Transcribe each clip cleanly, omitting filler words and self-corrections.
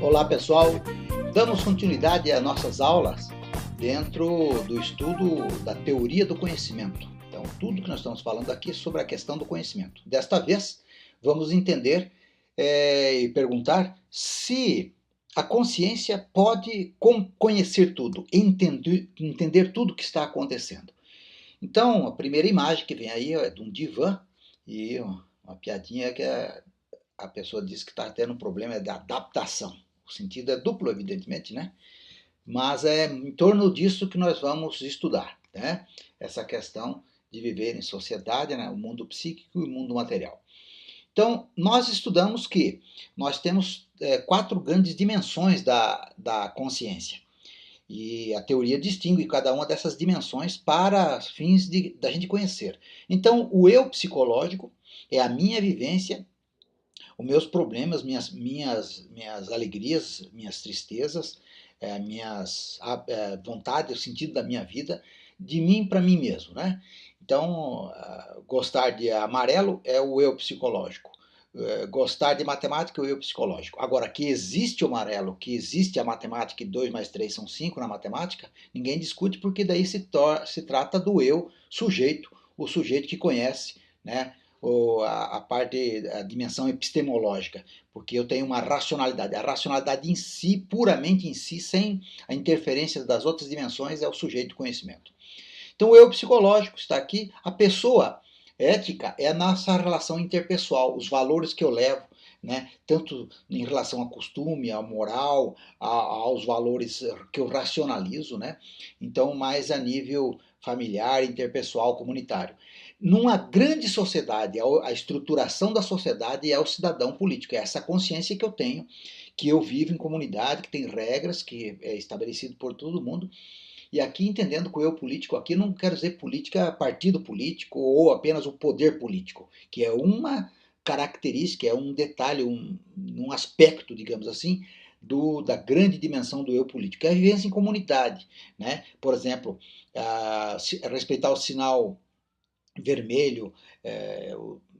Olá pessoal, damos continuidade às nossas aulas dentro do estudo da teoria do conhecimento. Então, tudo que nós estamos falando aqui é sobre a questão do conhecimento. Desta vez, vamos entender e perguntar se a consciência pode conhecer tudo, entender tudo que está acontecendo. Então, a primeira imagem que vem aí é de um divã e uma piadinha que a pessoa diz que está tendo um problema de adaptação. O sentido é duplo, evidentemente, né? Mas é em torno disso que nós vamos estudar, né? Essa questão de viver em sociedade, né? O mundo psíquico e o mundo material. Então, nós estudamos que nós temos 4 grandes dimensões da consciência. E a teoria distingue cada uma dessas dimensões para fins da gente conhecer. Então, o eu psicológico é a minha vivência, os meus problemas, minhas alegrias, minhas tristezas, minhas vontades, o sentido da minha vida, de mim para mim mesmo, né? Então, gostar de amarelo é o eu psicológico. Gostar de matemática é o eu psicológico. Agora, que existe o amarelo, que existe a matemática, e 2 mais 3 são 5 na matemática, ninguém discute, porque daí se trata do eu sujeito, o sujeito que conhece, né? Ou a dimensão epistemológica, porque eu tenho uma racionalidade. A racionalidade em si, puramente em si, sem a interferência das outras dimensões, é o sujeito de conhecimento. Então, o eu psicológico está aqui. A pessoa ética é a nossa relação interpessoal, os valores que eu levo, né, tanto em relação ao costume, à moral, aos valores que eu racionalizo, né, então mais a nível familiar, interpessoal, comunitário. Numa grande sociedade, a estruturação da sociedade é o cidadão político, é essa consciência que eu tenho, que eu vivo em comunidade, que tem regras, que é estabelecido por todo mundo. E aqui, entendendo que o eu político, aqui não quero dizer política, partido político ou apenas o poder político, que é uma característica, é um detalhe, um aspecto, digamos assim, da grande dimensão do eu político, que é a vivência em comunidade, né? Por exemplo, respeitar o sinal vermelho,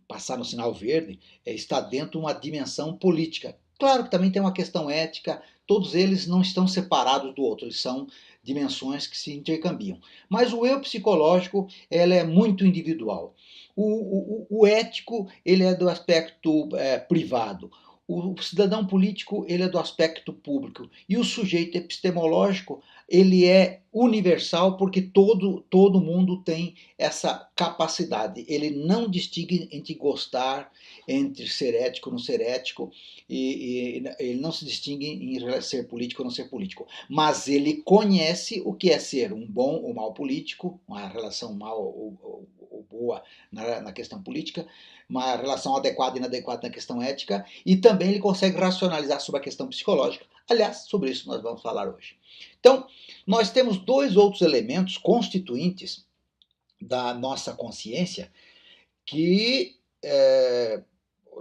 passar no sinal verde, está dentro de uma dimensão política. Claro que também tem uma questão ética, todos eles não estão separados do outro, eles são dimensões que se intercambiam. Mas o eu psicológico, ela é muito individual. O ético, ele é do aspecto privado. O cidadão político, ele é do aspecto público. E o sujeito epistemológico, ele é universal porque todo mundo tem essa capacidade. Ele não distingue entre gostar, entre ser ético ou não ser ético, e ele não se distingue em ser político ou não ser político. Mas ele conhece o que é ser um bom ou mau político, uma relação mal ou boa na questão política, uma relação adequada e inadequada na questão ética, e também ele consegue racionalizar sobre a questão psicológica. Aliás, sobre isso nós vamos falar hoje. Então, nós temos 2 outros elementos constituintes da nossa consciência que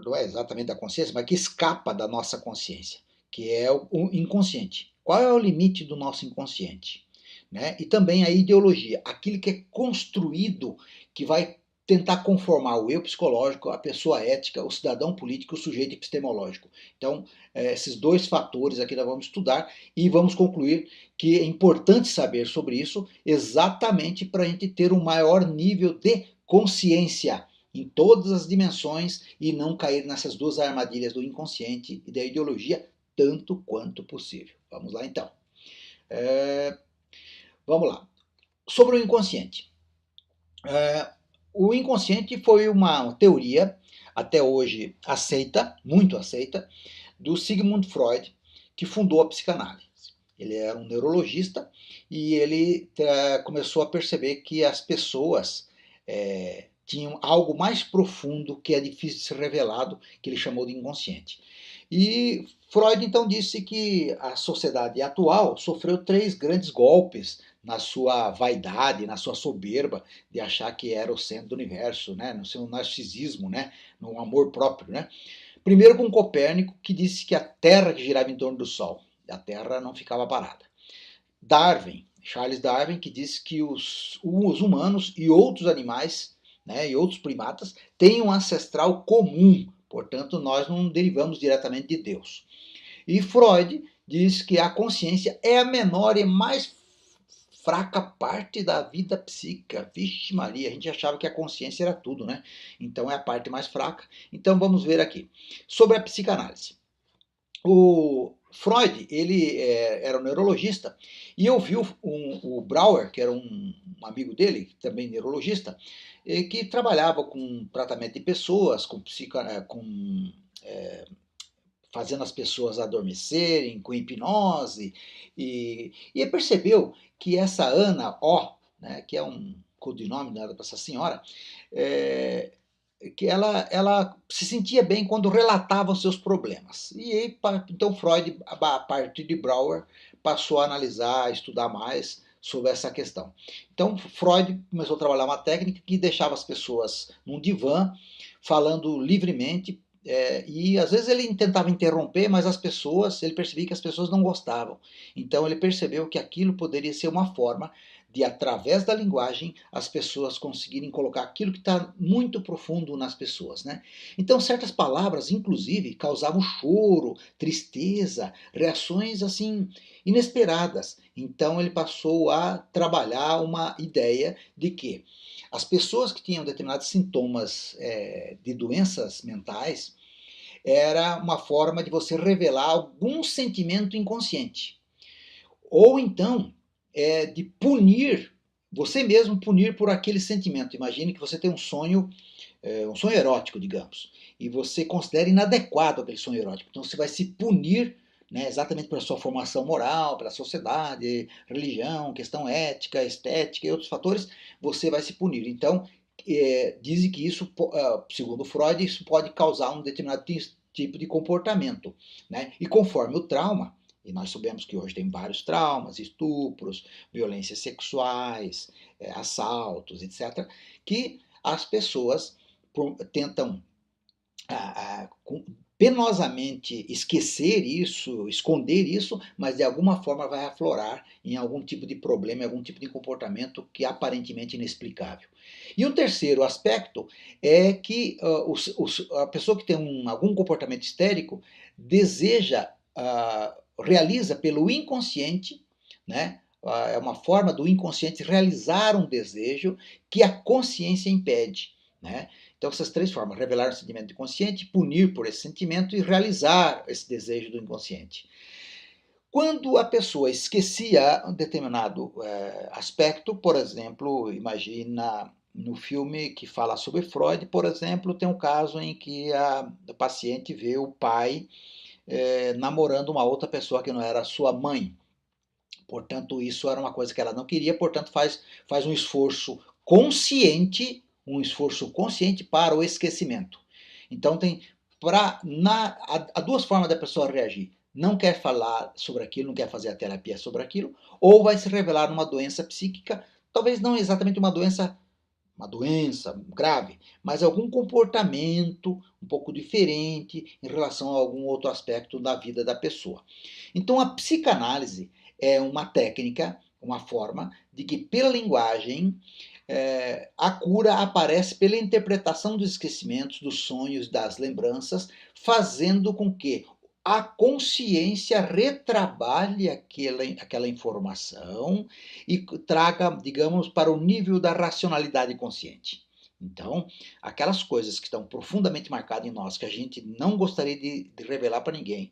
não é exatamente da consciência, mas que escapa da nossa consciência, que é o inconsciente. Qual é o limite do nosso inconsciente? Né? E também a ideologia, aquilo que é construído, que vai tentar conformar o eu psicológico, a pessoa ética, o cidadão político, o sujeito epistemológico. Então, esses 2 fatores aqui nós vamos estudar e vamos concluir que é importante saber sobre isso exatamente para a gente ter um maior nível de consciência em todas as dimensões e não cair nessas 2 armadilhas do inconsciente e da ideologia tanto quanto possível. Vamos lá então. Vamos lá. Sobre o inconsciente. O inconsciente foi uma teoria, até hoje aceita, muito aceita, do Sigmund Freud, que fundou a psicanálise. Ele era um neurologista e ele começou a perceber que as pessoas tinham algo mais profundo que é difícil de ser revelado, que ele chamou de inconsciente. E Freud então disse que a sociedade atual sofreu 3 grandes golpes na sua vaidade, na sua soberba de achar que era o centro do universo, né, no seu narcisismo, né, no amor próprio, né. Primeiro com Copérnico, que disse que a Terra que girava em torno do Sol, a Terra não ficava parada. Charles Darwin, que disse que os humanos e outros animais, né, e outros primatas têm um ancestral comum, portanto nós não derivamos diretamente de Deus. E Freud diz que a consciência é a menor e mais fraca parte da vida psíquica. Vixe Maria, a gente achava que a consciência era tudo, né? Então é a parte mais fraca. Então vamos ver aqui. Sobre a psicanálise. O Freud, ele era um neurologista, e eu vi o Brauer, que era um amigo dele, também neurologista, que trabalhava com tratamento de pessoas, fazendo as pessoas adormecerem, com hipnose, e ele percebeu que essa Ana O, né, que é um codinome dado para essa senhora, é, que ela se sentia bem quando relatava os seus problemas. E aí, então Freud, a partir de Brauer, passou a analisar, a estudar mais sobre essa questão. Então Freud começou a trabalhar uma técnica que deixava as pessoas num divã, falando livremente, e às vezes ele tentava interromper, mas ele percebia que as pessoas não gostavam. Então ele percebeu que aquilo poderia ser uma forma de, através da linguagem, as pessoas conseguirem colocar aquilo que está muito profundo nas pessoas, né? Então certas palavras, inclusive, causavam choro, tristeza, reações assim inesperadas. Então ele passou a trabalhar uma ideia de que as pessoas que tinham determinados sintomas de doenças mentais era uma forma de você revelar algum sentimento inconsciente. Ou então, de punir, você mesmo punir por aquele sentimento. Imagine que você tem um sonho erótico, digamos, e você considera inadequado aquele sonho erótico. Então você vai se punir, né, exatamente pela sua formação moral, pela sociedade, religião, questão ética, estética e outros fatores, você vai se punir. Então, dizem que isso, segundo Freud, isso pode causar um determinado tipo de comportamento, né? E conforme o trauma, e nós sabemos que hoje tem vários traumas, estupros, violências sexuais, assaltos, etc., que as pessoas tentam penosamente esquecer isso, esconder isso, mas de alguma forma vai aflorar em algum tipo de problema, em algum tipo de comportamento que é aparentemente inexplicável. E um terceiro aspecto é que a pessoa que tem algum comportamento histérico deseja, realiza pelo inconsciente, né? É uma forma do inconsciente realizar um desejo que a consciência impede, né? Então, essas três formas: revelar o sentimento inconsciente, punir por esse sentimento e realizar esse desejo do inconsciente. Quando a pessoa esquecia um determinado aspecto, por exemplo, imagina no filme que fala sobre Freud, por exemplo, tem um caso em que a paciente vê o pai namorando uma outra pessoa que não era sua mãe. Portanto, isso era uma coisa que ela não queria, portanto, faz um esforço consciente para o esquecimento. Então, há duas formas da pessoa reagir. Não quer falar sobre aquilo, não quer fazer a terapia sobre aquilo, ou vai se revelar numa doença psíquica, talvez não exatamente uma doença grave, mas algum comportamento um pouco diferente em relação a algum outro aspecto da vida da pessoa. Então, a psicanálise é uma técnica, uma forma de que, pela linguagem, a cura aparece pela interpretação dos esquecimentos, dos sonhos, das lembranças, fazendo com que a consciência retrabalhe aquela informação e traga, digamos, para o nível da racionalidade consciente. Então, aquelas coisas que estão profundamente marcadas em nós, que a gente não gostaria de revelar para ninguém,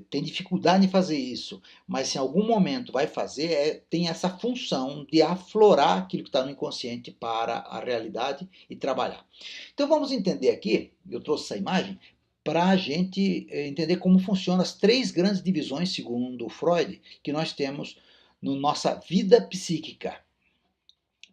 tem dificuldade em fazer isso, mas se em algum momento vai fazer, tem essa função de aflorar aquilo que está no inconsciente para a realidade e trabalhar. Então vamos entender aqui, eu trouxe essa imagem, para a gente entender como funcionam as três grandes divisões, segundo Freud, que nós temos na nossa vida psíquica.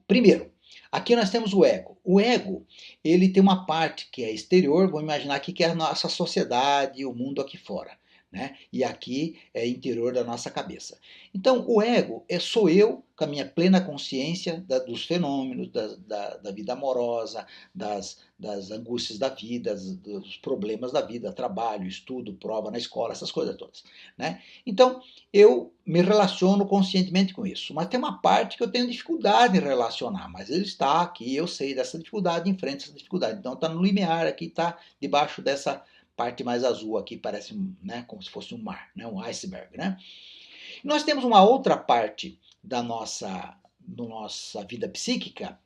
Primeiro, aqui nós temos o ego. O ego, ele tem uma parte que é exterior, vamos imaginar aqui que é a nossa sociedade, o mundo aqui fora, né? E aqui é interior da nossa cabeça. Então, o ego sou eu com a minha plena consciência dos fenômenos, da vida amorosa, das angústias da vida, dos problemas da vida, trabalho, estudo, prova na escola, essas coisas todas, né? Então, eu me relaciono conscientemente com isso. Mas tem uma parte que eu tenho dificuldade em relacionar, mas ele está aqui, eu sei dessa dificuldade, enfrento essa dificuldade. Então está no limiar aqui, está debaixo dessa parte mais azul aqui parece, né, como se fosse um mar, né, um iceberg, né? Nós temos uma outra parte da nossa vida psíquica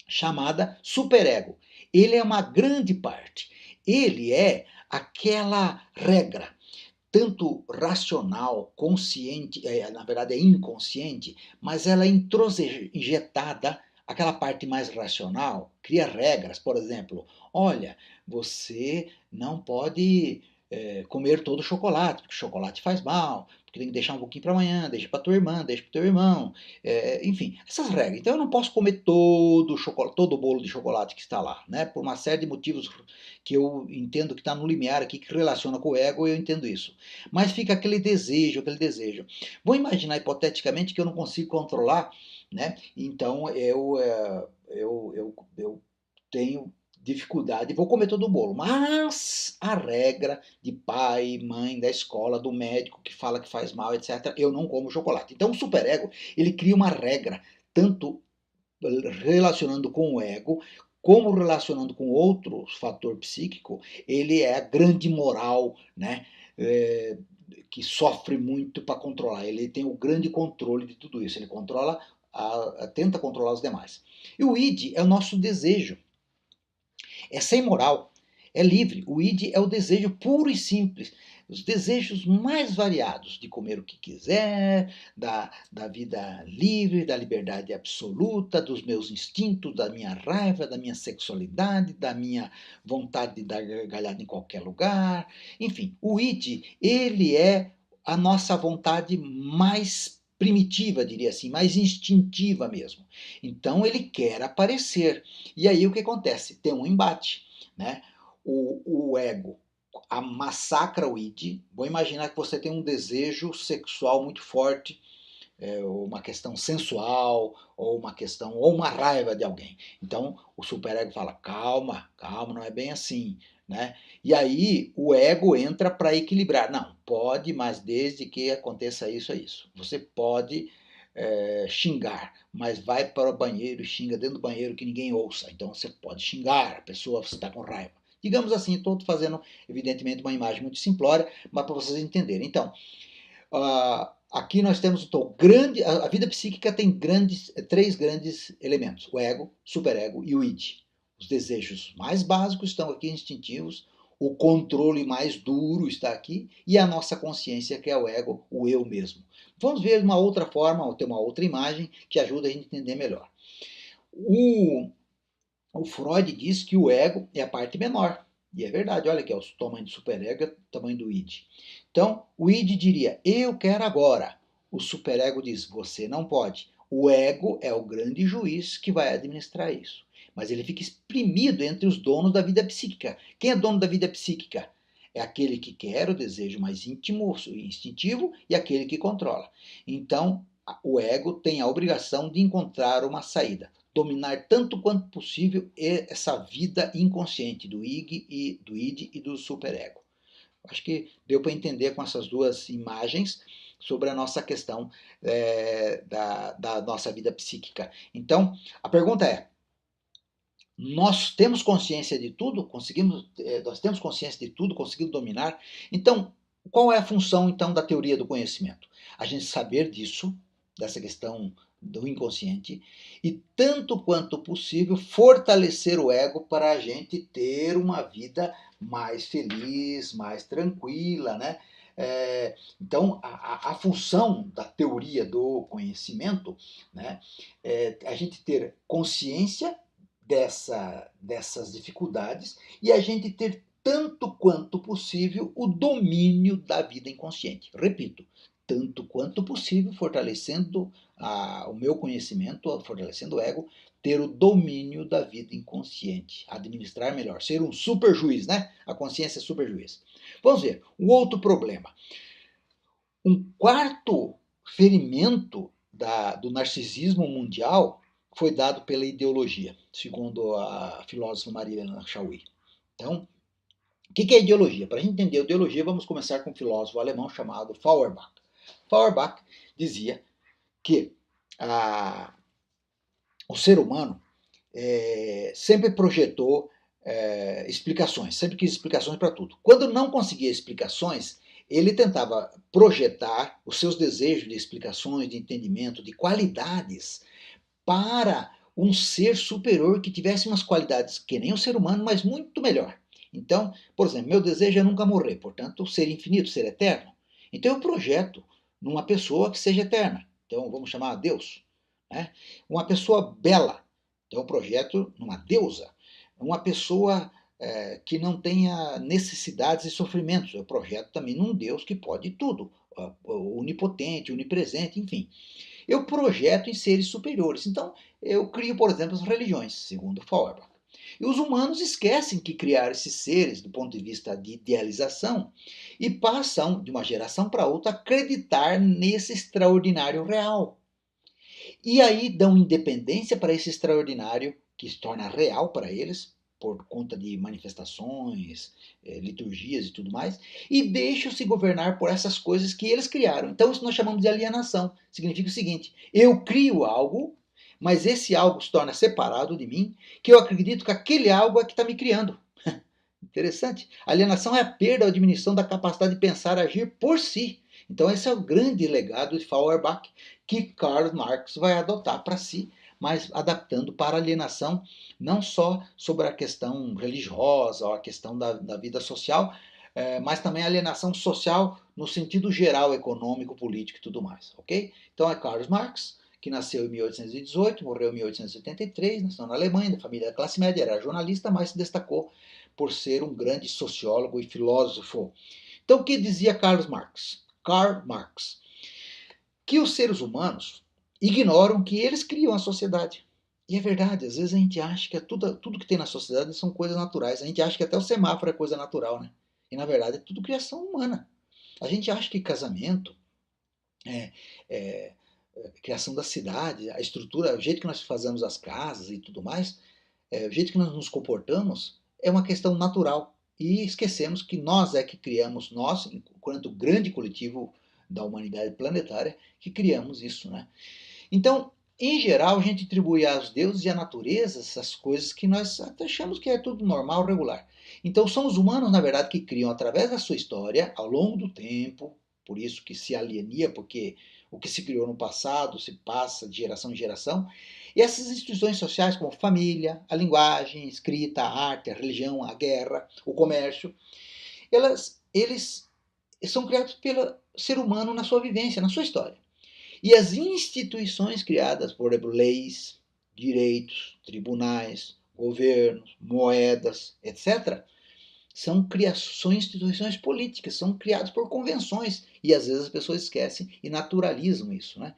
chamada superego. Ele é uma grande parte. Ele é aquela regra, tanto racional, consciente, na verdade é inconsciente, mas ela é injetada, aquela parte mais racional, cria regras, por exemplo, olha, você não pode comer todo o chocolate, porque o chocolate faz mal, porque tem que deixar um pouquinho para amanhã, deixa para tua irmã, deixa para teu irmão, enfim, essas regras. Então eu não posso comer todo o chocolate, todo o bolo de chocolate que está lá, né? Por uma série de motivos que eu entendo que está no limiar aqui, que relaciona com o ego, eu entendo isso. Mas fica aquele desejo, aquele desejo. Vou imaginar hipoteticamente que eu não consigo controlar, né? Então eu tenho dificuldade, vou comer todo o bolo, mas a regra de pai, mãe, da escola, do médico que fala que faz mal, etc., eu não como chocolate. Então o superego, ele cria uma regra, tanto relacionando com o ego, como relacionando com outro fator psíquico, ele é a grande moral, né? Que sofre muito para controlar. Ele tem o grande controle de tudo isso. Ele controla, tenta controlar os demais. E o id é o nosso desejo. É sem moral, é livre. O id é o desejo puro e simples. Os desejos mais variados de comer o que quiser, da vida livre, da liberdade absoluta, dos meus instintos, da minha raiva, da minha sexualidade, da minha vontade de dar gargalhada em qualquer lugar. Enfim, o id, ele é a nossa vontade mais primitiva, diria assim, mais instintiva mesmo. Então ele quer aparecer. E aí o que acontece? Tem um embate, né? O ego massacra o id. Vou imaginar que você tem um desejo sexual muito forte, ou uma questão sensual, ou uma questão, ou uma raiva de alguém. Então o superego fala: calma, calma, não é bem assim, né? E aí o ego entra para equilibrar. Não, pode, mas desde que aconteça isso a isso. Você pode xingar, mas vai para o banheiro e xinga dentro do banheiro que ninguém ouça. Então você pode xingar a pessoa, você está com raiva. Digamos assim, estou fazendo evidentemente uma imagem muito simplória, mas para vocês entenderem. Então, aqui nós temos então, a vida psíquica tem três grandes elementos: o ego, superego e o id. Os desejos mais básicos estão aqui, instintivos, o controle mais duro está aqui, e a nossa consciência, que é o ego, o eu mesmo. Vamos ver uma outra forma, ou ter uma outra imagem que ajuda a gente a entender melhor. O Freud diz que o ego é a parte menor. E é verdade, olha aqui, o tamanho do superego é o tamanho do id. Então, o id diria: eu quero agora. O superego diz: você não pode. O ego é o grande juiz que vai administrar isso. Mas ele fica exprimido entre os donos da vida psíquica. Quem é dono da vida psíquica? É aquele que quer o desejo mais íntimo, instintivo, e aquele que controla. Então, o ego tem a obrigação de encontrar uma saída, dominar tanto quanto possível essa vida inconsciente do id e do superego. Acho que deu para entender com essas duas imagens sobre a nossa questão da nossa vida psíquica. Então, a pergunta é: nós temos consciência de tudo? Nós temos consciência de tudo? Conseguimos dominar? Então, qual é a função então da teoria do conhecimento? A gente saber disso, dessa questão do inconsciente, e tanto quanto possível fortalecer o ego para a gente ter uma vida mais feliz, mais tranquila, né? Então, a função da teoria do conhecimento, né, é a gente ter consciência dessas dificuldades e a gente ter tanto quanto possível o domínio da vida inconsciente. Repito, tanto quanto possível, fortalecendo o meu conhecimento, fortalecendo o ego, ter o domínio da vida inconsciente, administrar melhor, ser um super juiz, né? A consciência é super juiz. Vamos ver, um outro problema. Um quarto ferimento do narcisismo mundial foi dado pela ideologia, segundo a filósofa Maria Helena Chauí. Então, o que é ideologia? Para a gente entender a ideologia, vamos começar com um filósofo alemão chamado Feuerbach. Feuerbach dizia que o ser humano sempre projetou explicações, sempre quis explicações para tudo. Quando não conseguia explicações, ele tentava projetar os seus desejos de explicações, de entendimento, de qualidades para um ser superior que tivesse umas qualidades que nem o ser humano, mas muito melhor. Então, por exemplo, meu desejo é nunca morrer, portanto, ser infinito, ser eterno. Então eu projeto numa pessoa que seja eterna. Então vamos chamar Deus. Né? Uma pessoa bela. Então eu projeto numa deusa. Uma pessoa que não tenha necessidades e sofrimentos. Eu projeto também num Deus que pode tudo. Onipotente, onipresente, enfim. Eu projeto em seres superiores. Então, eu crio, por exemplo, as religiões, segundo Feuerbach. E os humanos esquecem que criaram esses seres do ponto de vista de idealização e passam, de uma geração para outra, a acreditar nesse extraordinário real. E aí dão independência para esse extraordinário, que se torna real para eles, por conta de manifestações, liturgias e tudo mais, e deixam-se governar por essas coisas que eles criaram. Então isso nós chamamos de alienação. Significa o seguinte: eu crio algo, mas esse algo se torna separado de mim, que eu acredito que aquele algo é que está me criando. Interessante. Alienação é a perda ou diminuição da capacidade de pensar e agir por si. Então esse é o grande legado de Feuerbach que Karl Marx vai adotar para si, mas adaptando para a alienação não só sobre a questão religiosa ou a questão da vida social, mas também a alienação social no sentido geral, econômico, político e tudo mais. Ok? Então é Karl Marx, que nasceu em 1818, morreu em 1883, nasceu na Alemanha, da família da classe média, era jornalista, mas se destacou por ser um grande sociólogo e filósofo. Então, o que dizia Karl Marx? Karl Marx, que os seres humanos ignoram que eles criam a sociedade. E é verdade, às vezes a gente acha que tudo que tem na sociedade são coisas naturais. A gente acha que até o semáforo é coisa natural, né? E na verdade é tudo criação humana. A gente acha que casamento é, é, criação da cidade, a estrutura, o jeito que nós fazemos as casas e tudo mais, o jeito que nós nos comportamos é uma questão natural. E esquecemos que nós é que criamos, nós, enquanto grande coletivo da humanidade planetária, que criamos isso. Né? Então, em geral, a gente atribui aos deuses e à natureza essas coisas que nós até achamos que é tudo normal, regular. Então, são os humanos, na verdade, que criam através da sua história, ao longo do tempo, por isso que se alienia, porque o que se criou no passado se passa de geração em geração. E essas instituições sociais, como família, a linguagem, a escrita, a arte, a religião, a guerra, o comércio, eles são criados pelo ser humano na sua vivência, na sua história. E as instituições criadas, por exemplo, leis, direitos, tribunais, governos, moedas, etc., são instituições políticas, são criadas por convenções. E às vezes as pessoas esquecem e naturalizam isso. Né?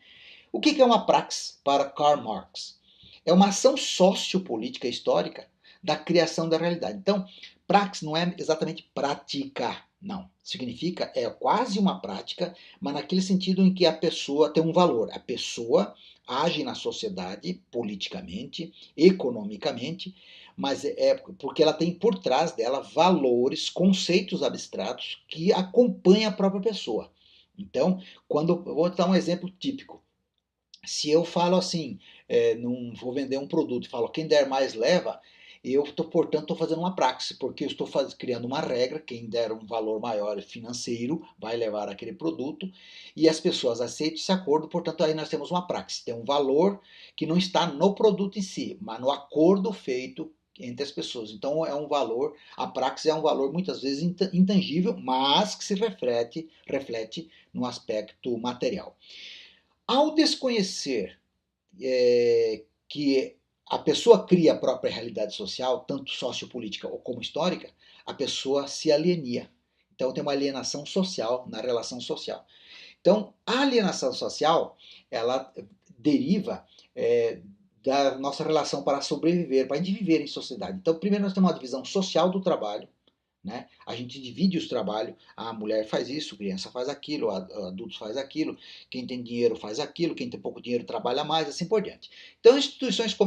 O que é uma praxis para Karl Marx? É uma ação sociopolítica histórica da criação da realidade. Então, praxis não é exatamente praticar, não. Significa, é quase uma prática, mas naquele sentido em que a pessoa tem um valor. A pessoa age na sociedade politicamente, economicamente, mas é porque ela tem por trás dela valores, conceitos abstratos que acompanham a própria pessoa. Então, eu vou dar um exemplo típico. Se eu falo assim, não vou vender um produto e falo quem der mais leva, eu portanto, estou fazendo uma praxis, porque eu estou criando uma regra, quem der um valor maior financeiro vai levar aquele produto, e as pessoas aceitam esse acordo, portanto, aí nós temos uma praxis. Tem um valor que não está no produto em si, mas no acordo feito entre as pessoas. Então é um valor, a praxis é um valor muitas vezes intangível, mas que se reflete no aspecto material. Ao desconhecer que a pessoa cria a própria realidade social, tanto sociopolítica como histórica, a pessoa se alienia. Então tem uma alienação social na relação social. Então a alienação social, ela deriva da nossa relação para sobreviver, para a gente viver em sociedade. Então primeiro nós temos uma divisão social do trabalho, né? A gente divide os trabalhos, a mulher faz isso, a criança faz aquilo, adultos faz aquilo, quem tem dinheiro faz aquilo, quem tem pouco dinheiro trabalha mais, assim por diante. Então as instituições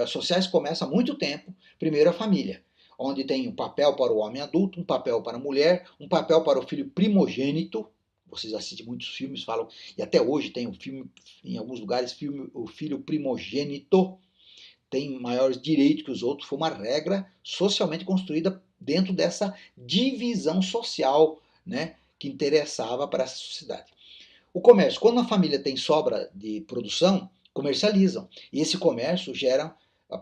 sociais começam há muito tempo, primeiro a família, onde tem um papel para o homem adulto, um papel para a mulher, um papel para o filho primogênito. Vocês assistem muitos filmes, falam, e até hoje tem um filme, em alguns lugares, o filho primogênito. tem maiores direitos que os outros, foi uma regra socialmente construída dentro dessa divisão social, né, que interessava para essa sociedade. O comércio, quando a família tem sobra de produção, comercializam. E esse comércio gera,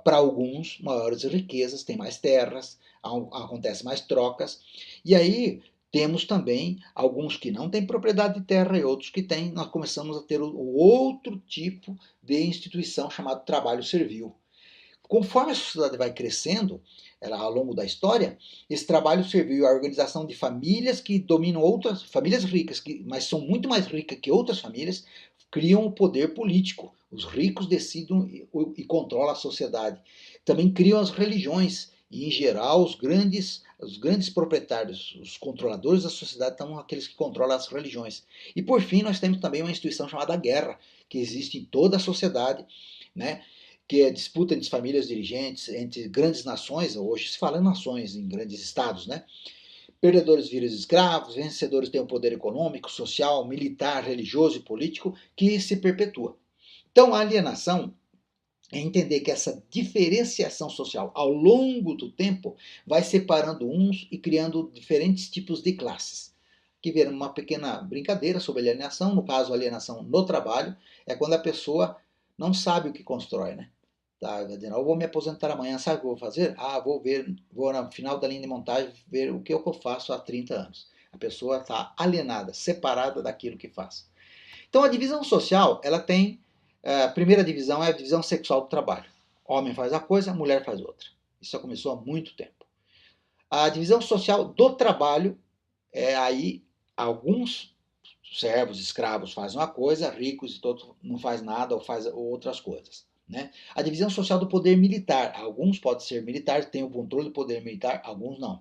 para alguns, maiores riquezas, tem mais terras, acontece mais trocas. E aí temos também alguns que não têm propriedade de terra e outros que têm. Nós começamos a ter o outro tipo de instituição chamado trabalho servil. Conforme a sociedade vai crescendo, ao longo da história, esse trabalho serviu à organização de famílias que dominam outras, famílias ricas, mas são muito mais ricas que outras famílias, criam o poder político. Os ricos decidem e controlam a sociedade. Também criam as religiões, e em geral os grandes proprietários, os controladores da sociedade são aqueles que controlam as religiões. E por fim nós temos também uma instituição chamada guerra, que existe em toda a sociedade, né? Que é disputa entre famílias dirigentes, entre grandes nações, hoje se fala em nações, em grandes estados, né? Perdedores viram escravos, vencedores têm um poder econômico, social, militar, religioso e político que se perpetua. Então a alienação é entender que essa diferenciação social ao longo do tempo vai separando uns e criando diferentes tipos de classes. Aqui vemos uma pequena brincadeira sobre alienação, no caso alienação no trabalho, é quando a pessoa não sabe o que constrói, né? Tá dizendo, eu vou me aposentar amanhã, sabe o que eu vou fazer? Vou no final da linha de montagem ver o que eu faço há 30 anos. A pessoa está alienada, separada daquilo que faz. Então a divisão social, ela tem, a primeira divisão é a divisão sexual do trabalho. Homem faz a coisa, mulher faz outra. Isso já começou há muito tempo. A divisão social do trabalho é aí alguns servos, escravos fazem uma coisa, ricos e todos não faz nada ou faz outras coisas. Né? A divisão social do poder militar. Alguns podem ser militares, têm o controle do poder militar, alguns não.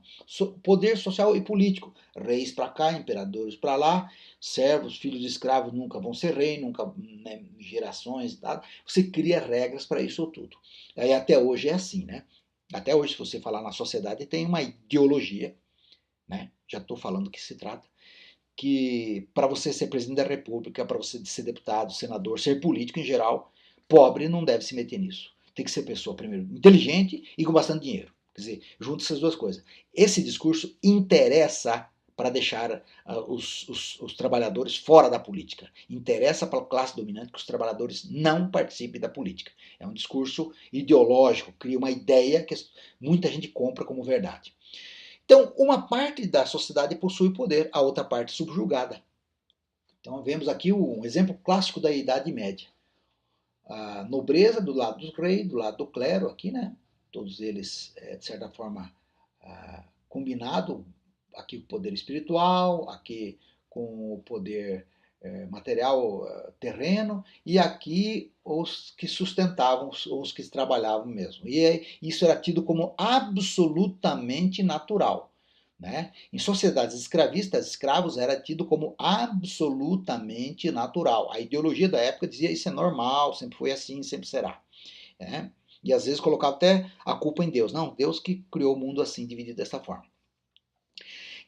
Poder social e político. Reis para cá, imperadores para lá, servos, filhos de escravos nunca vão ser rei, nunca, né, gerações, nada. Você cria regras para isso tudo. Aí até hoje é assim, né? Até hoje, se você falar na sociedade, tem uma ideologia, né? Já estou falando do que se trata, que para você ser presidente da república, para você ser deputado, senador, ser político em geral, pobre não deve se meter nisso. Tem que ser pessoa, primeiro, inteligente e com bastante dinheiro. Quer dizer, junta essas duas coisas. Esse discurso interessa para deixar os trabalhadores fora da política. Interessa para a classe dominante que os trabalhadores não participem da política. É um discurso ideológico, cria uma ideia que muita gente compra como verdade. Então, uma parte da sociedade possui poder, a outra parte subjugada. Então, vemos aqui um exemplo clássico da Idade Média. A nobreza do lado dos reis, do lado do clero aqui, né? Todos eles, de certa forma, combinado, aqui com o poder espiritual, aqui com o poder material terreno, e aqui os que sustentavam, os que trabalhavam mesmo. E isso era tido como absolutamente natural. Né? Em sociedades escravistas, escravos era tido como absolutamente natural. A ideologia da época dizia isso é normal, sempre foi assim, sempre será. Né? E às vezes colocava até a culpa em Deus. Não, Deus que criou o mundo assim, dividido dessa forma.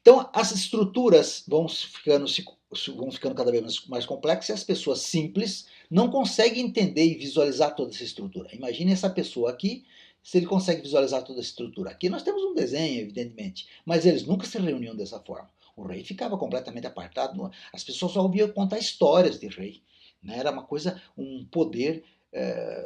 Então as estruturas vão ficando cada vez mais complexas e as pessoas simples não conseguem entender e visualizar toda essa estrutura. Imagine essa pessoa aqui, se ele consegue visualizar toda essa estrutura. Aqui nós temos um desenho, evidentemente, mas eles nunca se reuniam dessa forma. O rei ficava completamente apartado, as pessoas só ouviam contar histórias de rei. Né? Era uma coisa, um poder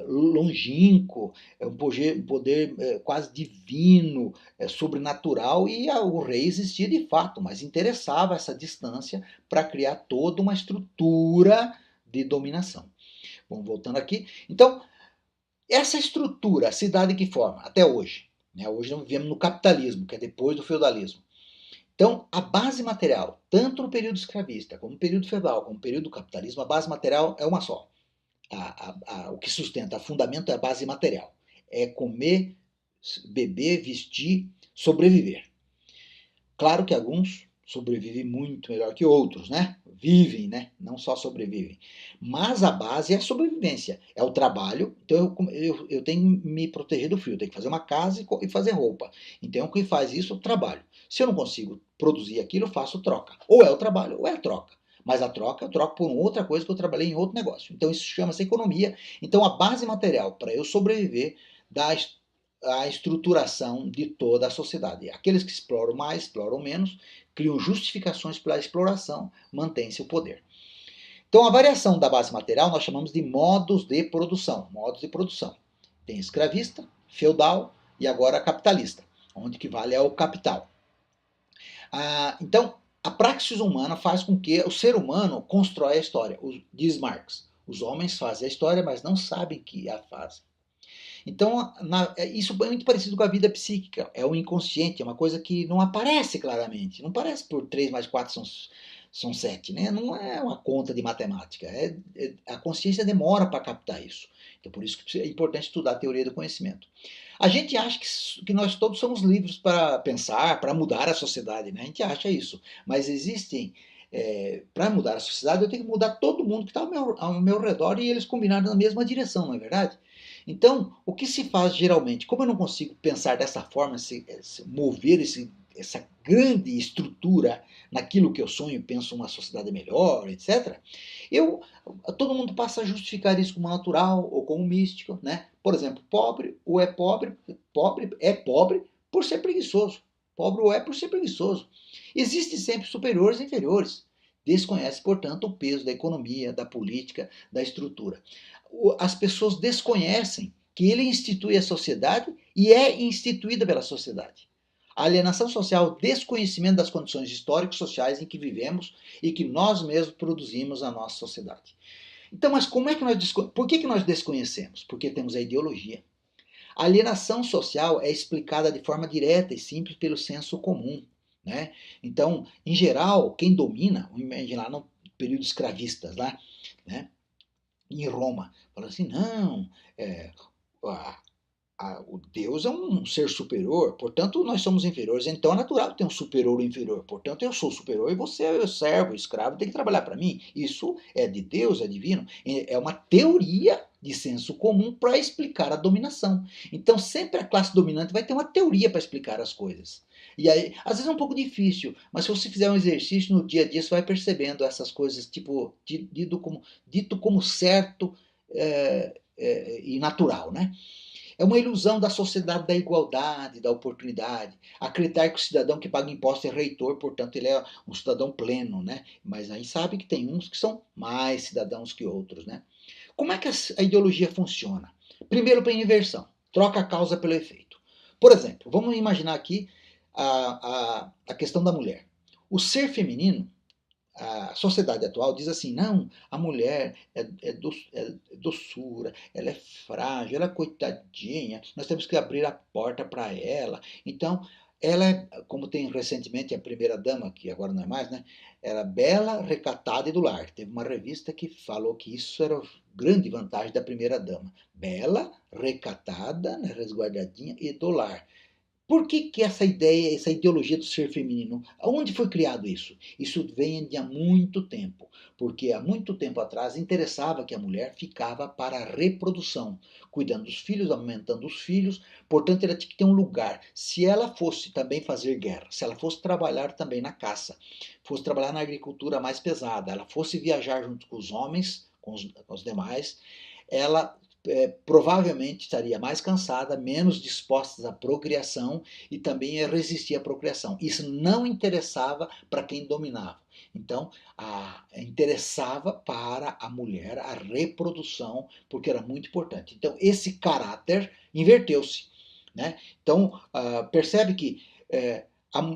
longínquo, um poder quase divino, sobrenatural, e o rei existia de fato, mas interessava essa distância para criar toda uma estrutura de dominação. Bom, voltando aqui. Então, essa estrutura se dá de que forma? Até hoje. Né? Hoje nós vivemos no capitalismo, que é depois do feudalismo. Então, a base material, tanto no período escravista, como no período feudal, como no período do capitalismo, a base material é uma só. O que sustenta, o fundamento é a base material. É comer, beber, vestir, sobreviver. Claro que alguns sobrevivem muito melhor que outros, né? Vivem, né? Não só sobrevivem. Mas a base é a sobrevivência, é o trabalho. Então eu tenho que me proteger do frio, eu tenho que fazer uma casa e fazer roupa. Então quem faz isso é o trabalho. Se eu não consigo produzir aquilo, eu faço troca. Ou é o trabalho ou é a troca. Mas a troca eu troco por outra coisa que eu trabalhei em outro negócio. Então isso chama-se economia. Então a base material para eu sobreviver a estruturação de toda a sociedade. Aqueles que exploram mais, exploram menos, criam justificações para a exploração, mantém-se o poder. Então, a variação da base material nós chamamos de modos de produção. Modos de produção. Tem escravista, feudal e agora capitalista, onde que vale é o capital. Então, a praxis humana faz com que o ser humano constrói a história. Diz Marx, os homens fazem a história, mas não sabem que a fazem. Então, isso é muito parecido com a vida psíquica. É o inconsciente, é uma coisa que não aparece claramente. Não parece por 3 mais 4 são 7, né? Não é uma conta de matemática. A consciência demora para captar isso. Então, por isso que é importante estudar a teoria do conhecimento. A gente acha que nós todos somos livres para pensar, para mudar a sociedade, né? A gente acha isso. Mas existem... para mudar a sociedade, eu tenho que mudar todo mundo que está ao meu redor e eles combinarem na mesma direção, não é verdade? Então, o que se faz geralmente, como eu não consigo pensar dessa forma, mover essa grande estrutura naquilo que eu sonho, penso uma sociedade melhor, etc., todo mundo passa a justificar isso como natural ou como místico, né? Por exemplo, pobre é pobre por ser preguiçoso. Pobre ou é por ser preguiçoso. Existem sempre superiores e inferiores. Desconhece, portanto, o peso da economia, da política, da estrutura. As pessoas desconhecem que ele institui a sociedade e é instituída pela sociedade. A alienação social, o desconhecimento das condições históricas sociais em que vivemos e que nós mesmos produzimos a nossa sociedade. Então, mas como é que por que nós desconhecemos? Porque temos a ideologia. A alienação social é explicada de forma direta e simples pelo senso comum. Né? Então, em geral, quem domina, lá no período escravista, lá, né? Em Roma, fala assim, não, o Deus é um ser superior, portanto nós somos inferiores, então é natural ter um superior ou inferior, portanto eu sou superior e você é o servo, o escravo, tem que trabalhar para mim. Isso é de Deus, é divino, é uma teoria de senso comum para explicar a dominação. Então sempre a classe dominante vai ter uma teoria para explicar as coisas. E aí, às vezes é um pouco difícil, mas se você fizer um exercício no dia a dia, você vai percebendo essas coisas, tipo, dito como certo e natural, né? É uma ilusão da sociedade da igualdade, da oportunidade. Acreditar que o cidadão que paga imposto é reitor, portanto ele é um cidadão pleno, né? Mas aí sabe que tem uns que são mais cidadãos que outros, né? Como é que a ideologia funciona? Primeiro, pela inversão. Troca a causa pelo efeito. Por exemplo, vamos imaginar aqui a questão da mulher. O ser feminino, a sociedade atual diz assim, não, a mulher é doçura, ela é frágil, ela é coitadinha, nós temos que abrir a porta para ela. Então, ela é, como tem recentemente a primeira dama, que agora não é mais, né? Era bela, recatada e do lar. Teve uma revista que falou que isso era a grande vantagem da primeira dama. Bela, recatada, né, resguardadinha e do lar. Por que essa ideia, essa ideologia do ser feminino? Aonde foi criado isso? Isso vem de há muito tempo, porque há muito tempo atrás interessava que a mulher ficava para a reprodução, cuidando dos filhos, amamentando os filhos, portanto ela tinha que ter um lugar. Se ela fosse também fazer guerra, se ela fosse trabalhar também na caça, fosse trabalhar na agricultura mais pesada, ela fosse viajar junto com os homens, com os demais, ela provavelmente estaria mais cansada, menos disposta à procriação e também ia resistir à procriação. Isso não interessava para quem dominava. Então, interessava para a mulher a reprodução, porque era muito importante. Então, esse caráter inverteu-se. Né? Então, percebe que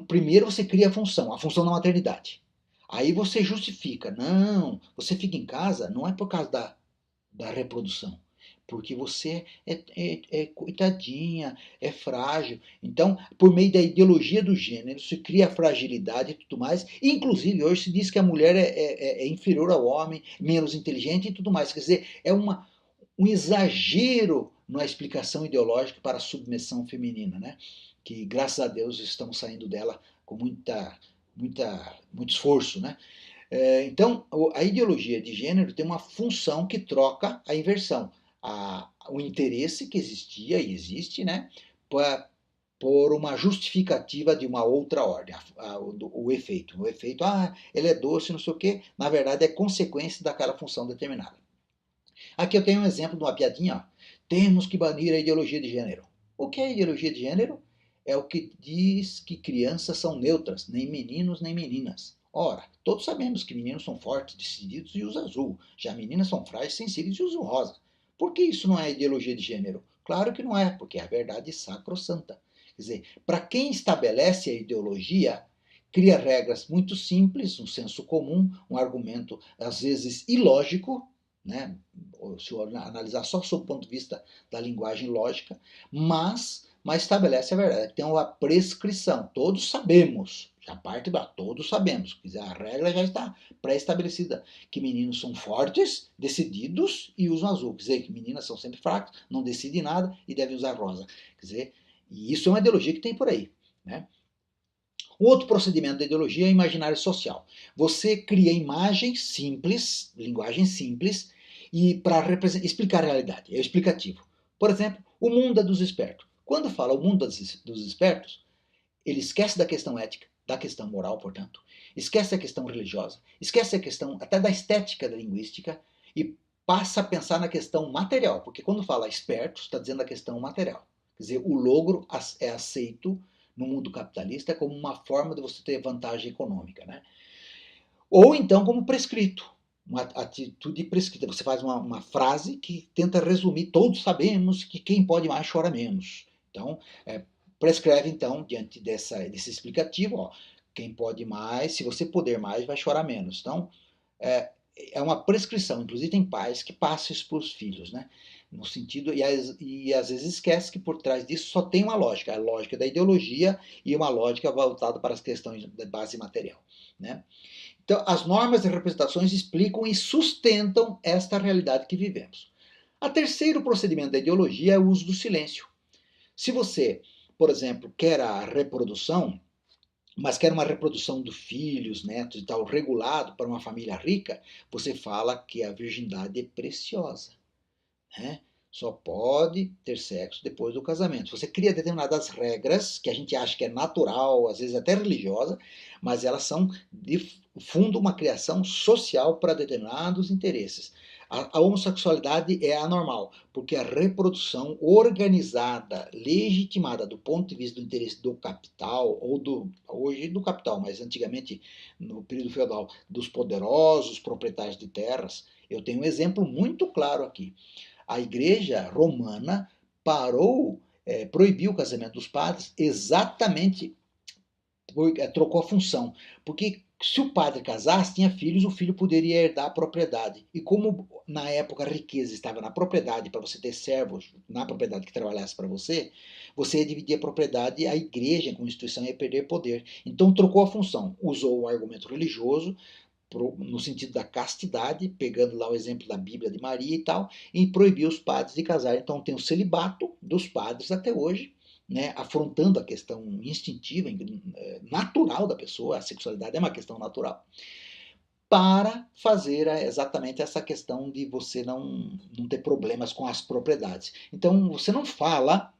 primeiro você cria a função da maternidade. Aí você justifica, não, você fica em casa, não é por causa da reprodução, porque você é coitadinha, é frágil. Então, por meio da ideologia do gênero, se cria fragilidade e tudo mais. E, inclusive, hoje se diz que a mulher é inferior ao homem, menos inteligente e tudo mais. Quer dizer, é um exagero na explicação ideológica para a submissão feminina, né? Que, graças a Deus, estamos saindo dela com muito esforço, né? Então, a ideologia de gênero tem uma função que troca a inversão. O interesse que existia e existe, né, por uma justificativa de uma outra ordem, o efeito. O efeito, ele é doce, não sei o quê, na verdade é consequência daquela função determinada. Aqui eu tenho um exemplo de uma piadinha. Ó. temos que banir a ideologia de gênero. O que é ideologia de gênero? É o que diz que crianças são neutras, nem meninos nem meninas. Ora, todos sabemos que meninos são fortes, decididos e usam azul, já meninas são frágeis, sensíveis e usam rosa. Por que isso não é ideologia de gênero? Claro que não é, porque é a verdade sacrossanta. Quer dizer, para quem estabelece a ideologia, cria regras muito simples, um senso comum, um argumento às vezes ilógico, né? Se eu analisar só sob o ponto de vista da linguagem lógica, mas estabelece a verdade. Tem uma prescrição, todos sabemos, já parte da todos sabemos, quer dizer, a regra já está pré-estabelecida, que meninos são fortes, decididos e usam azul, quer dizer, que meninas são sempre fracas, não decidem nada e devem usar rosa, quer dizer, e isso é uma ideologia que tem por aí, né? O outro procedimento da ideologia é o imaginário social. Você cria imagens simples, linguagem simples, e para explicar a realidade, é o explicativo. Por exemplo, o mundo é dos espertos. Quando fala o mundo dos espertos, ele esquece da questão ética, da questão moral, portanto, esquece a questão religiosa, esquece a questão até da estética da linguística e passa a pensar na questão material, porque quando fala espertos, está dizendo a questão material. Quer dizer, o logro é aceito no mundo capitalista como uma forma de você ter vantagem econômica, né? Ou então como prescrito, uma atitude prescrita. Você faz uma frase que tenta resumir, todos sabemos que quem pode mais chora menos. Então, prescreve então, diante desse explicativo, ó, quem pode mais, se você puder mais, vai chorar menos. Então, é uma prescrição, inclusive tem pais que passam isso para os filhos, né? No sentido, e às vezes esquece que por trás disso só tem uma lógica, a lógica da ideologia e uma lógica voltada para as questões de base material, né? Então, as normas e representações explicam e sustentam esta realidade que vivemos. O terceiro procedimento da ideologia é o uso do silêncio. Se você, por exemplo, quer a reprodução, mas quer uma reprodução dos filhos, netos e tal, regulado para uma família rica, você fala que a virgindade é preciosa, né? Só pode ter sexo depois do casamento. Você cria determinadas regras que a gente acha que é natural, às vezes até religiosa, mas elas são de fundo uma criação social para determinados interesses. A homossexualidade é anormal, porque a reprodução organizada, legitimada do ponto de vista do interesse do capital, hoje do capital, mas antigamente, no período feudal, dos poderosos proprietários de terras. Eu tenho um exemplo muito claro aqui. A Igreja Romana proibiu o casamento dos padres exatamente, trocou a função. Porque se o padre casasse, tinha filhos, o filho poderia herdar a propriedade. E como na época a riqueza estava na propriedade, para você ter servos na propriedade que trabalhasse para você, você ia dividir a propriedade e a igreja, como instituição, ia perder poder. Então trocou a função, usou o argumento religioso, no sentido da castidade, pegando lá o exemplo da Bíblia de Maria e tal, e proibiu os padres de casar. Então tem o celibato dos padres até hoje, né, afrontando a questão instintiva, natural da pessoa, a sexualidade é uma questão natural, para fazer exatamente essa questão de você não ter problemas com as propriedades. Então você não fala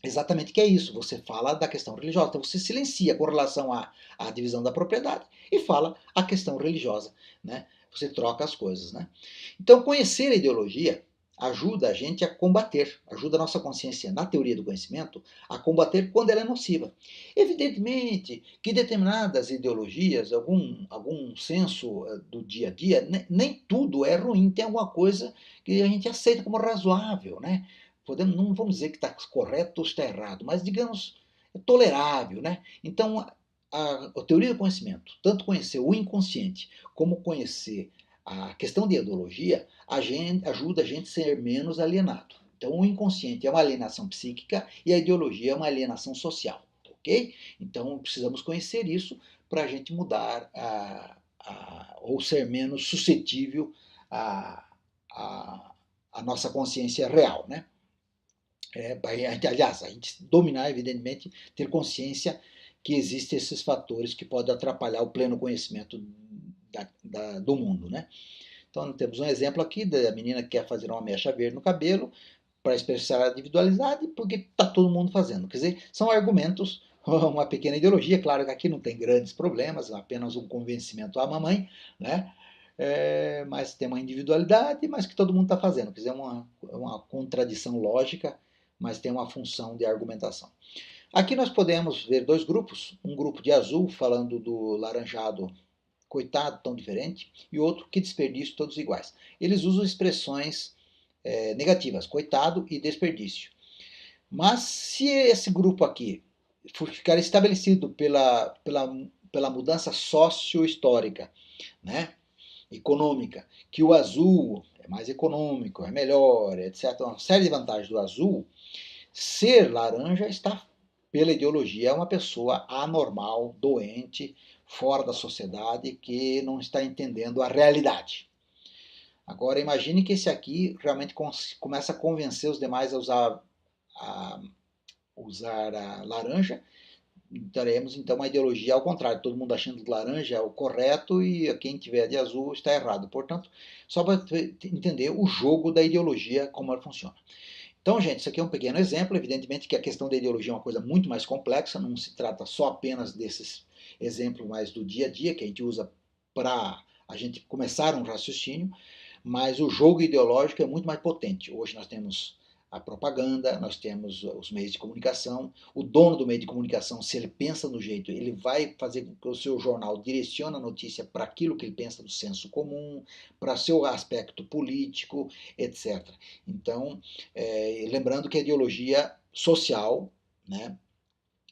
exatamente que é isso, você fala da questão religiosa, então você silencia com relação à divisão da propriedade e fala a questão religiosa, né? Você troca as coisas, né? Então conhecer a ideologia ajuda a gente a combater, ajuda a nossa consciência na teoria do conhecimento a combater quando ela é nociva. Evidentemente que determinadas ideologias, algum senso do dia a dia, nem tudo é ruim, tem alguma coisa que a gente aceita como razoável, né? Não vamos dizer que está correto ou está errado, mas digamos, é tolerável, né? Então, a teoria do conhecimento, tanto conhecer o inconsciente como conhecer a questão de ideologia, ajuda a gente a ser menos alienado. Então, o inconsciente é uma alienação psíquica e a ideologia é uma alienação social, ok? Então, precisamos conhecer isso para a gente mudar ou ser menos suscetível à nossa consciência real, né? Aliás, a gente dominar, evidentemente, ter consciência que existem esses fatores que podem atrapalhar o pleno conhecimento do mundo, né? Então, temos um exemplo aqui da menina que quer fazer uma mecha verde no cabelo para expressar a individualidade, porque está todo mundo fazendo. Quer dizer, são argumentos, uma pequena ideologia, claro que aqui não tem grandes problemas, apenas um convencimento à mamãe, né? mas tem uma individualidade, mas que todo mundo está fazendo. Quer dizer, é uma contradição lógica, mas tem uma função de argumentação. Aqui nós podemos ver dois grupos, um grupo de azul falando do laranjado, coitado, tão diferente, e outro, que desperdício, todos iguais. Eles usam expressões negativas, coitado e desperdício. Mas se esse grupo aqui ficar estabelecido pela mudança socio-histórica, né, econômica, que o azul é mais econômico, é melhor, etc., uma série de vantagens do azul, ser laranja está, pela ideologia, é uma pessoa anormal, doente, fora da sociedade, que não está entendendo a realidade. Agora imagine que esse aqui realmente começa a convencer os demais a usar a laranja. Teremos então uma ideologia ao contrário, todo mundo achando que laranja é o correto e quem tiver de azul está errado. Portanto, só para entender o jogo da ideologia, como ela funciona. Então, gente, isso aqui é um pequeno exemplo. Evidentemente que a questão da ideologia é uma coisa muito mais complexa, não se trata só apenas desses exemplos mais do dia a dia que a gente usa para a gente começar um raciocínio, mas o jogo ideológico é muito mais potente. Hoje nós temos a propaganda, nós temos os meios de comunicação. O dono do meio de comunicação, se ele pensa no jeito, ele vai fazer com que o seu jornal direcione a notícia para aquilo que ele pensa do senso comum, para seu aspecto político, etc. Então, lembrando que a ideologia social, né,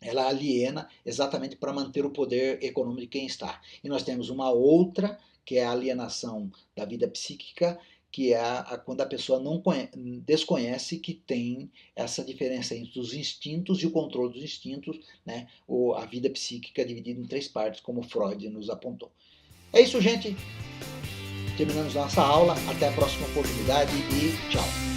ela aliena exatamente para manter o poder econômico de quem está. E nós temos uma outra, que é a alienação da vida psíquica, que é quando a pessoa não desconhece que tem essa diferença entre os instintos e o controle dos instintos, né? A vida psíquica é dividida em 3 partes, como Freud nos apontou. É isso, gente. Terminamos nossa aula. Até a próxima oportunidade e tchau.